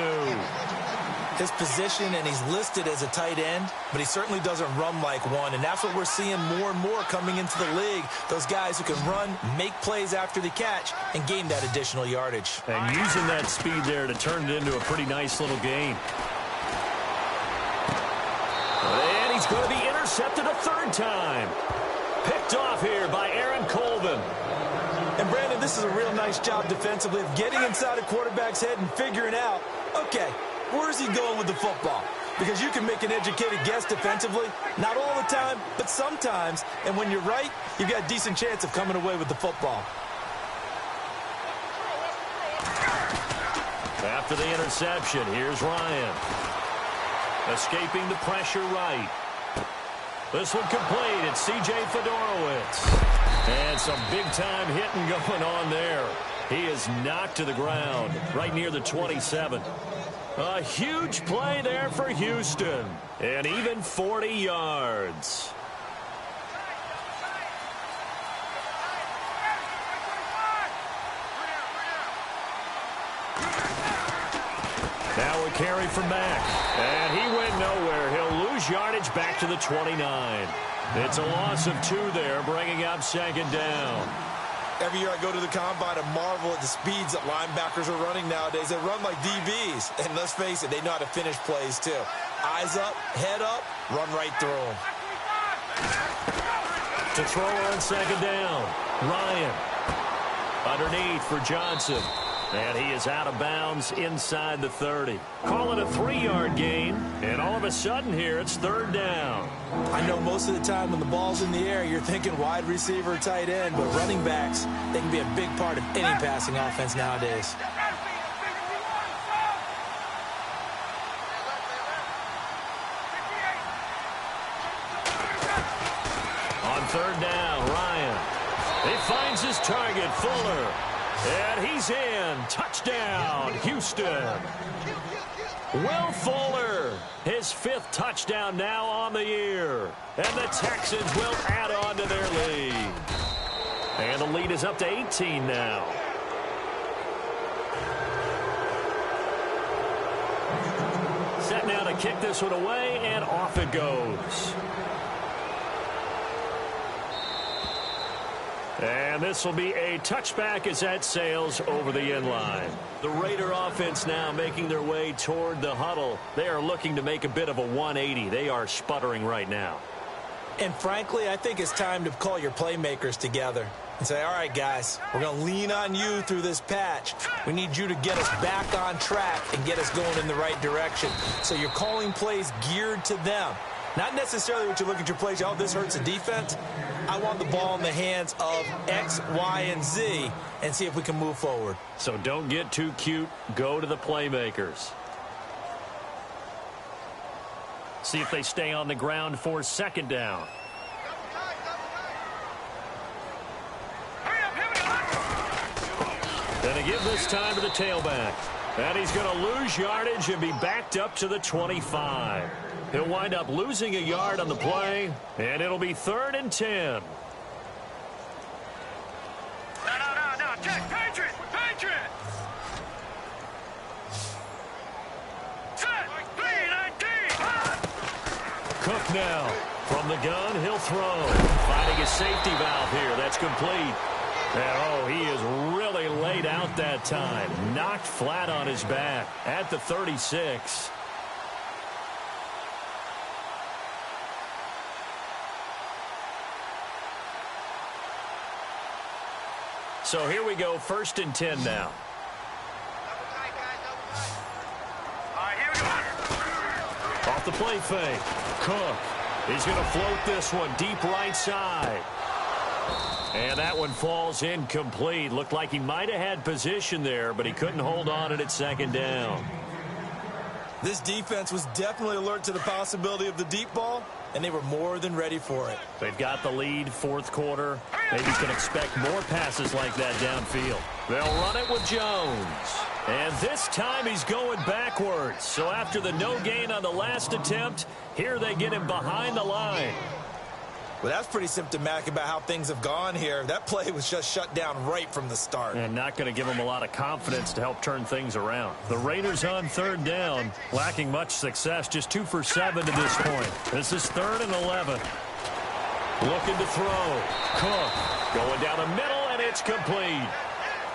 Speaker 3: His position, and he's listed as a tight end, but he certainly doesn't run like one. And that's what we're seeing more and more coming into the league. Those guys who can run, make plays after the catch, and gain that additional yardage.
Speaker 2: And using that speed there to turn it into a pretty nice little game. And he's going to be intercepted a third time. Picked off here by Aaron Colvin.
Speaker 3: And, Brandon, this is a real nice job defensively of getting inside a quarterback's head and figuring out, okay, where's he going with the football? Because you can make an educated guess defensively. Not all the time, but sometimes. And when you're right, you've got a decent chance of coming away with the football.
Speaker 2: After the interception, here's Ryan. Escaping the pressure right. This one complete. It's C.J. Fedorowicz. And some big-time hitting going on there. He is knocked to the ground right near the 27. A huge play there for Houston. And even 40 yards. Now a carry from Mack. And he went nowhere. He'll lose yardage back to the 29. It's a loss of 2 there, bringing up second down.
Speaker 3: Every year I go to the combine and marvel at the speeds that linebackers are running nowadays. They run like DBs. And let's face it, they know how to finish plays too. Eyes up, head up, run right through them.
Speaker 2: To throw on second down, Ryan. Underneath for Johnson. And he is out of bounds inside the 30. Call it a 3-yard gain. And all of a sudden here, it's third down.
Speaker 3: I know most of the time when the ball's in the air, you're thinking wide receiver, tight end. But running backs, they can be a big part of any passing offense nowadays.
Speaker 2: On third down, Ryan. He finds his target, Fuller. And he's in. Touchdown, Houston. Will Fuller, his 5th touchdown now on the year. And the Texans will add on to their lead. And the lead is up to 18 now. Set now to kick this one away, and off it goes. And this will be a touchback as that sails over the end line. The Raider offense now making their way toward the huddle. They are looking to make a bit of a 180. They are sputtering right now.
Speaker 3: And frankly, I think it's time to call your playmakers together and say, all right, guys, we're going to lean on you through this patch. We need you to get us back on track and get us going in the right direction. So you're calling plays geared to them. Not necessarily what you look at your plays, oh, this hurts the defense. I want the ball in the hands of X, Y, and Z and see if we can move forward.
Speaker 2: So don't get too cute. Go to the playmakers. See if they stay on the ground for second down. And they give this time to the tailback. And he's going to lose yardage and be backed up to the 25. He'll wind up losing a yard on the play, and it'll be 3rd and 10.
Speaker 4: No. Check. Patriot. Set. 3-19.
Speaker 2: Cook now. From the gun, he'll throw. Finding his safety valve here. That's complete. And, he is really laid out that time. Knocked flat on his back at the 36. So here we go, 1st and 10 now.
Speaker 4: All right, here we go.
Speaker 2: Off the play fake. Cook. He's going to float this one deep right side. And that one falls incomplete. Looked like he might have had position there, but he couldn't hold on at 2nd down.
Speaker 3: This defense was definitely alert to the possibility of the deep ball, and they were more than ready for it.
Speaker 2: They've got the lead, 4th quarter. Maybe can expect more passes like that downfield. They'll run it with Jones. And this time he's going backwards. So after the no gain on the last attempt, here they get him behind the line.
Speaker 3: Well, that's pretty symptomatic about how things have gone here. That play was just shut down right from the start.
Speaker 2: And not going to give them a lot of confidence to help turn things around. The Raiders on 3rd down, lacking much success, just 2 for 7 to this point. This is 3rd and 11. Looking to throw. Cook going down the middle, and it's complete.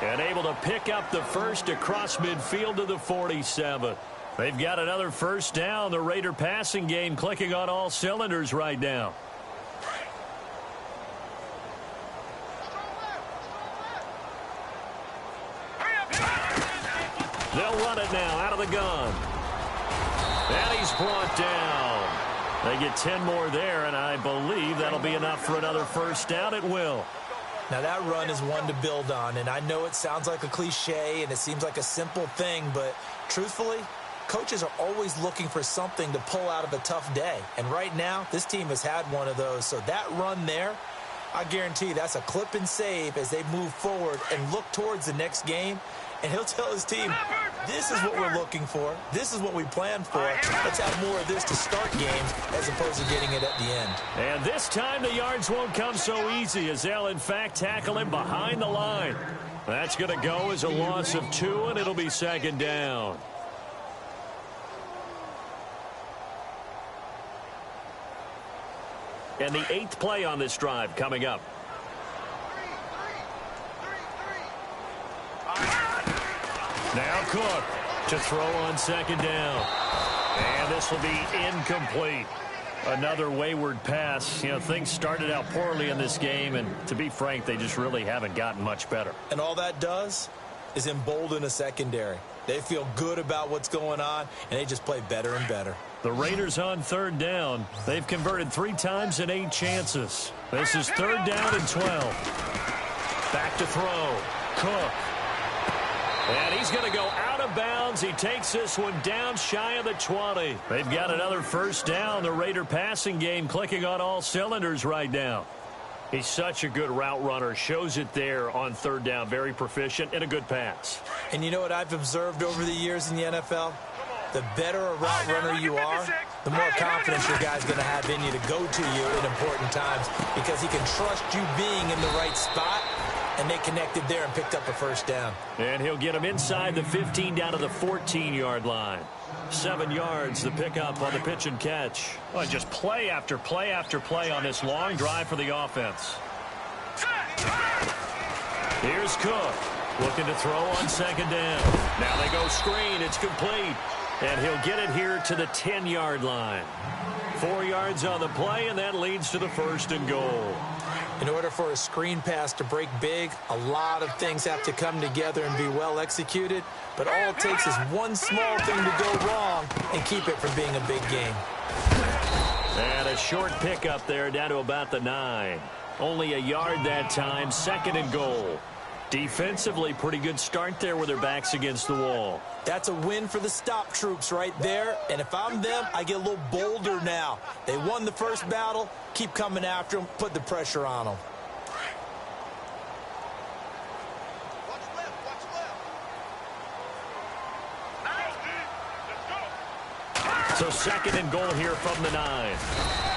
Speaker 2: And able to pick up the first across midfield to the 47. They've got another 1st down. The Raider passing game clicking on all cylinders right now. They'll run it now out of the gun. And he's brought down. They get 10 more there, and I believe that'll be enough for another 1st down. It will.
Speaker 3: Now, that run is one to build on, and I know it sounds like a cliche and it seems like a simple thing, but truthfully, coaches are always looking for something to pull out of a tough day. And right now, this team has had one of those. So that run there, I guarantee that's a clip and save as they move forward and look towards the next game. And he'll tell his team, this is what we're looking for. This is what we planned for. Let's have more of this to start games as opposed to getting it at the end.
Speaker 2: And this time the yards won't come so easy as they'll, in fact, tackle him behind the line. That's going to go as a loss of 2, and it'll be 2nd down. And the 8th play on this drive coming up. Now Cook to throw on 2nd down. And this will be incomplete. Another wayward pass. You know, things started out poorly in this game, and to be frank, they just really haven't gotten much better.
Speaker 3: And all that does is embolden a secondary. They feel good about what's going on, and they just play better and better.
Speaker 2: The Raiders on 3rd down. They've converted 3 times in 8 chances. This is 3rd down and 12. Back to throw. Cook. And he's going to go out of bounds. He takes this one down shy of the 20. They've got another 1st down. The Raider passing game clicking on all cylinders right now. He's such a good route runner. Shows it there on 3rd down. Very proficient and a good pass.
Speaker 3: And you know what I've observed over the years in the NFL? The better a route runner you are, the more confidence your guy's going to have in you to go to you in important times because he can trust you being in the right spot. And they connected there and picked up a 1st down.
Speaker 2: And he'll get him inside the 15 down to the 14-yard line. 7 yards, the pickup on the pitch and catch. Oh, just play after play after play on this long drive for the offense. Here's Cook. Looking to throw on 2nd down. Now they go screen. It's complete. And he'll get it here to the 10-yard line. 4 yards on the play, and that leads to the 1st and goal.
Speaker 3: In order for a screen pass to break big, a lot of things have to come together and be well executed. But all it takes is one small thing to go wrong and keep it from being a big game.
Speaker 2: And a short pickup there down to about the 9. Only a yard that time, 2nd and goal. Defensively, pretty good start there with their backs against the wall.
Speaker 3: That's a win for the stop troops right there. And if I'm them, I get a little bolder now. They won the first battle. Keep coming after them. Put the pressure on them.
Speaker 2: So second and goal here from the 9.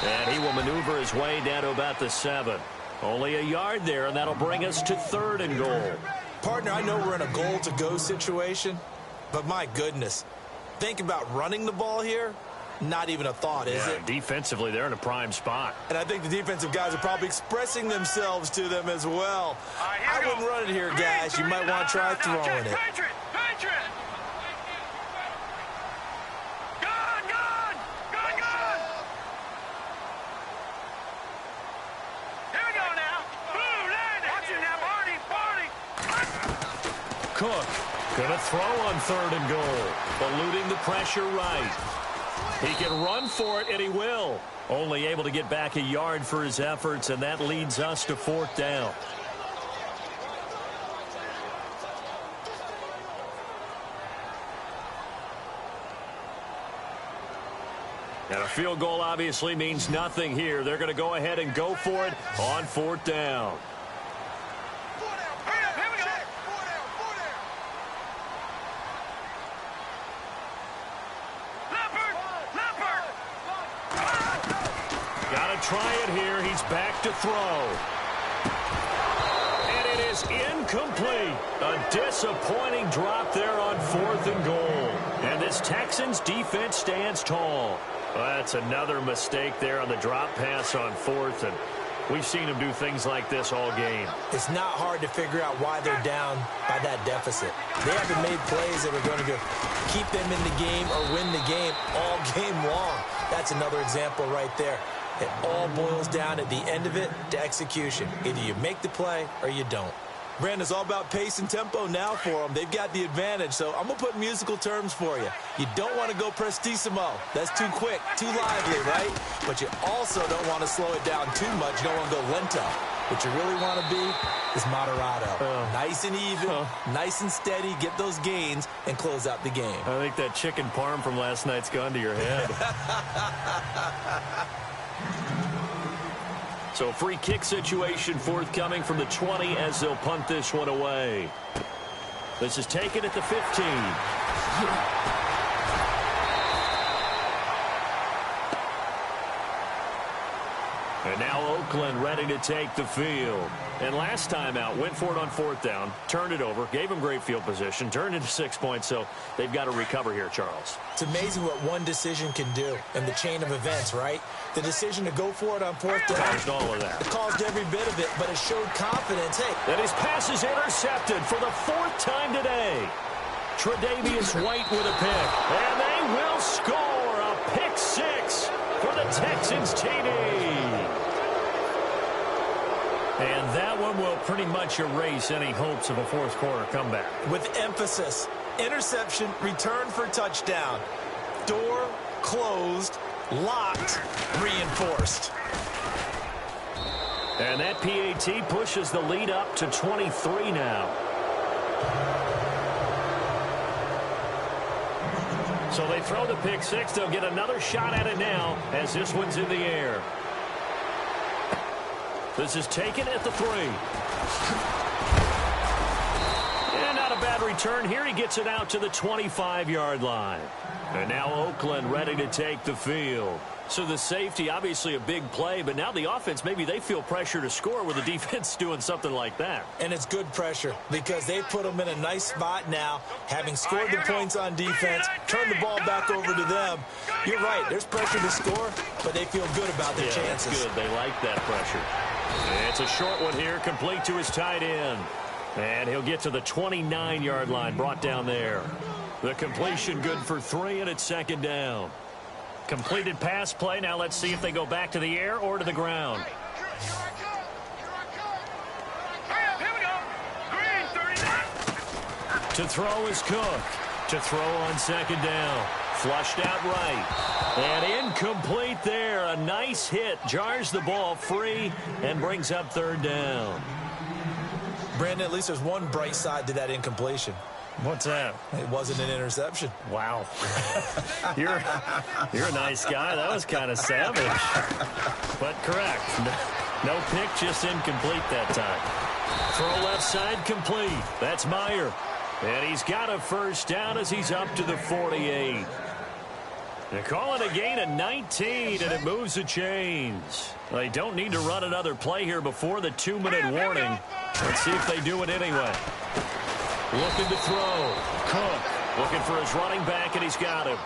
Speaker 2: And he will maneuver his way down to about the 7. Only a yard there, and that'll bring us to third and goal.
Speaker 3: Partner, I know we're in a goal-to-go situation, but my goodness, think about running the ball here. Not even a thought, is it?
Speaker 2: Defensively, they're in a prime spot.
Speaker 3: And I think the defensive guys are probably expressing themselves to them as well. I wouldn't run it here, guys. You might want to try throwing it.
Speaker 2: Cook gonna throw on third and goal, eluding the pressure right. He can run for it, and he will. Only able to get back a yard for his efforts, and that leads us to fourth down. And a field goal obviously means nothing here. They're going to go ahead and go for it on fourth down. Try it here. He's back to throw. And it is incomplete. A disappointing drop there on fourth and goal. And this Texans defense stands tall. Well, that's another mistake there on the drop pass on fourth. And we've seen him do things like this all game.
Speaker 3: It's not hard to figure out why they're down by that deficit. They haven't made plays that are going to keep them in the game or win the game all game long. That's another example right there. It all boils down at the end of it to execution. Either you make the play or you don't. Brandon, it's all about pace and tempo now for them. They've got the advantage, so I'm going to put musical terms for you. You don't want to go prestissimo. That's too quick, too lively, right? But you also don't want to slow it down too much. You don't want to go lento. What you really want to be is moderato. Nice and even, nice and steady, get those gains, and close out the game.
Speaker 2: I think that chicken parm from last night's gone to your head. So free kick situation forthcoming from the 20 as they'll punt this one away. This is taken at the 15. And now Oakland ready to take the field. And last time out, went for it on fourth down, turned it over, gave them great field position, turned into 6 points, so they've got to recover here, Charles.
Speaker 3: It's amazing what one decision can do in the chain of events, right? The decision to go for it on fourth down.
Speaker 2: Caused all of that.
Speaker 3: It caused every bit of it, but it showed confidence. Hey.
Speaker 2: And his pass is intercepted for the fourth time today. Tre'Davious White with a pick. And they will score a pick six for the Texans TD. And that one will pretty much erase any hopes of a fourth quarter comeback.
Speaker 3: With emphasis, interception, return for touchdown. Door closed, locked, reinforced.
Speaker 2: And that PAT pushes the lead up to 23 now. So they throw the pick six. They'll get another shot at it now as this one's in the air. This is taken at the 3. And not a bad return here. He gets it out to the 25-yard line. And now Oakland ready to take the field. So the safety, obviously a big play, but now the offense, maybe they feel pressure to score with the defense doing something like that.
Speaker 3: And it's good pressure because they put them in a nice spot now, having scored the points on defense, turn the ball back over to them. You're right, there's pressure to score, but they feel good about their chances.
Speaker 2: That's good. They like that pressure. It's a short one here, complete to his tight end. And he'll get to the 29-yard line, brought down there. The completion good for 3, and it's second down. Completed pass play. Now let's see if they go back to the air or to the ground. To throw is Cook. To throw on second down. Flushed out right. And incomplete there. A nice hit. Jars the ball free and brings up third down.
Speaker 3: Brandon, at least there's one bright side to that incompletion.
Speaker 2: What's that?
Speaker 3: It wasn't an interception.
Speaker 2: Wow. You're a nice guy. That was kind of savage. But correct. No pick, just incomplete that time. Throw left side complete. That's Meyer. And he's got a first down as he's up to the 48. They call it a gain of 19, and it moves the chains. They don't need to run another play here before the 2-minute warning. Let's see if they do it anyway. Looking to throw. Cook looking for his running back, and he's got him.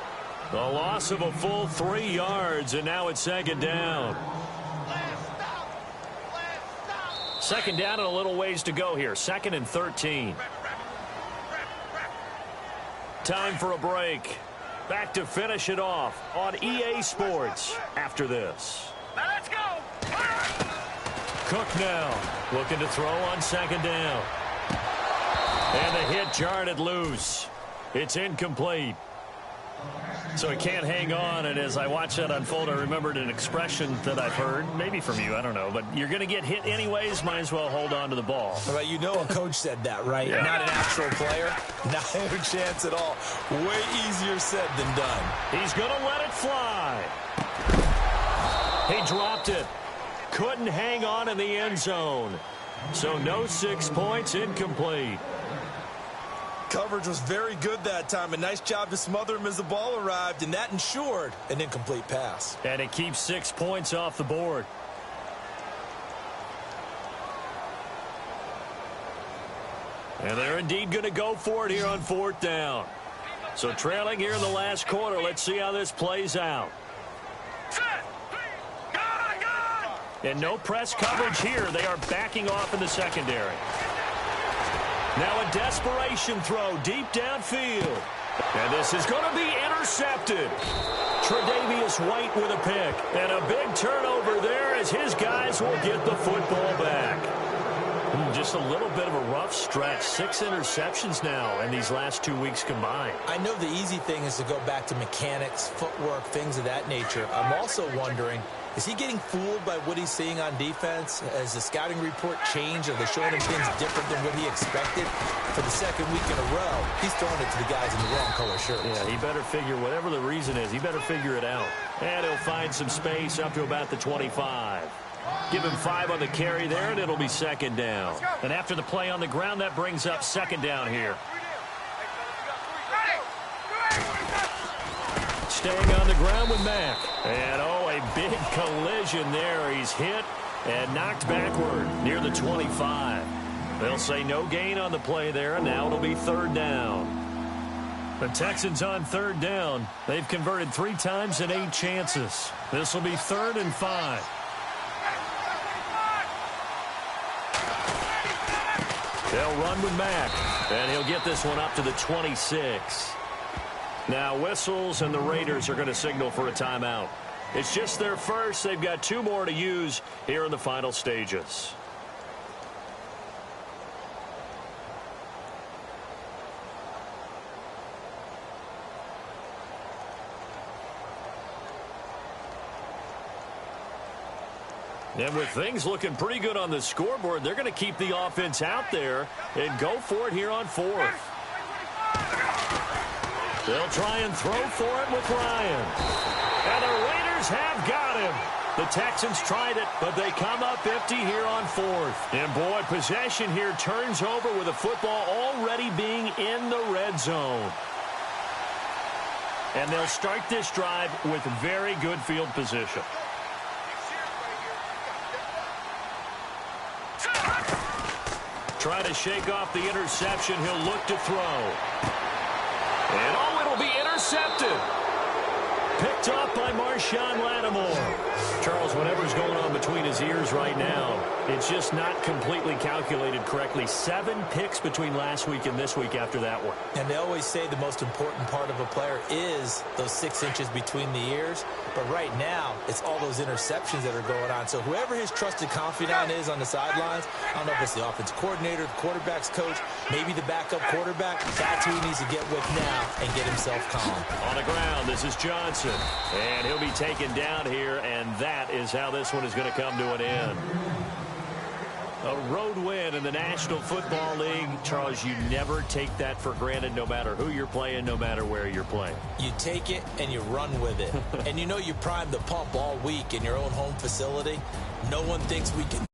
Speaker 2: A loss of a full 3 yards, and now it's second down. Second down and a little ways to go here. 2nd and 13. Time for a break. Back to finish it off on EA Sports after this.
Speaker 4: Now let's go.
Speaker 2: Cook now looking to throw on second down. And the hit jarred it loose. It's incomplete. So he can't hang on, and as I watch that unfold, I remembered an expression that I've heard, maybe from you, I don't know, but you're going to get hit anyways, might as well hold on to the ball.
Speaker 3: Well, you know a coach said that, right?
Speaker 2: Yeah.
Speaker 3: Not an actual player. Not a chance at all. Way easier said than done.
Speaker 2: He's going to let it fly. He dropped it. Couldn't hang on in the end zone. So no 6 points, incomplete.
Speaker 3: Coverage was very good that time. A nice job to smother him as the ball arrived, and that ensured an incomplete pass.
Speaker 2: And it keeps 6 points off the board. And they're indeed going to go for it here on 4th down. So trailing here in the last quarter. Let's see how this plays out. And no press coverage here. They are backing off in the secondary. Now a desperation throw deep downfield. And this is going to be intercepted. Tre'Davious White with a pick. And a big turnover there as his guys will get the football back. Just a little bit of a rough stretch. 6 interceptions now in these last 2 weeks combined.
Speaker 3: I know the easy thing is to go back to mechanics, footwork, things of that nature. I'm also wondering, is he getting fooled by what he's seeing on defense? Has the scouting report changed? Are they showing him things different than what he expected? For the 2nd week in a row, he's throwing it to the guys in the wrong color shirts.
Speaker 2: Yeah, he better figure, whatever the reason is, he better figure it out. And he'll find some space up to about the 25. Give him 5 on the carry there, and it'll be 2nd down. And after the play on the ground, that brings up 2nd down here. Staying on the ground with Mack. And, oh, a big collision there. He's hit and knocked backward near the 25. They'll say no gain on the play there, and now it'll be 3rd down. The Texans on 3rd down. They've converted 3 times in 8 chances. This will be 3rd and 5. They'll run with Mack, and he'll get this one up to the 26. Now whistles, and the Raiders are going to signal for a timeout. It's just their first. They've got 2 more to use here in the final stages. And with things looking pretty good on the scoreboard, they're going to keep the offense out there and go for it here on 4th. They'll try and throw for it with Ryan. And the Raiders have got him. The Texans tried it, but they come up empty here on 4th. And, boy, possession here turns over with the football already being in the red zone. And they'll start this drive with very good field position. Try to shake off the interception. He'll look to throw. And, oh, it'll be intercepted. Picked up by Marshawn Lattimore. Charles, whatever's going on between his ears right now, it's just not completely calculated correctly. 7 picks between last week and this week after that one.
Speaker 3: And they always say the most important part of a player is those 6 inches between the ears. But right now, it's all those interceptions that are going on. So whoever his trusted confidant is on the sidelines, I don't know if it's the offense coordinator, the quarterback's coach, maybe the backup quarterback, that's who he needs to get with now and get himself calm.
Speaker 2: On the ground, this is Johnson. And he'll be taken down here, and that is how this one is going to come to an end. A road win in the National Football League. Charles, you never take that for granted no matter who you're playing, no matter where you're playing.
Speaker 3: You take it and you run with it. And you know you primed the pump all week in your own home facility. No one thinks we can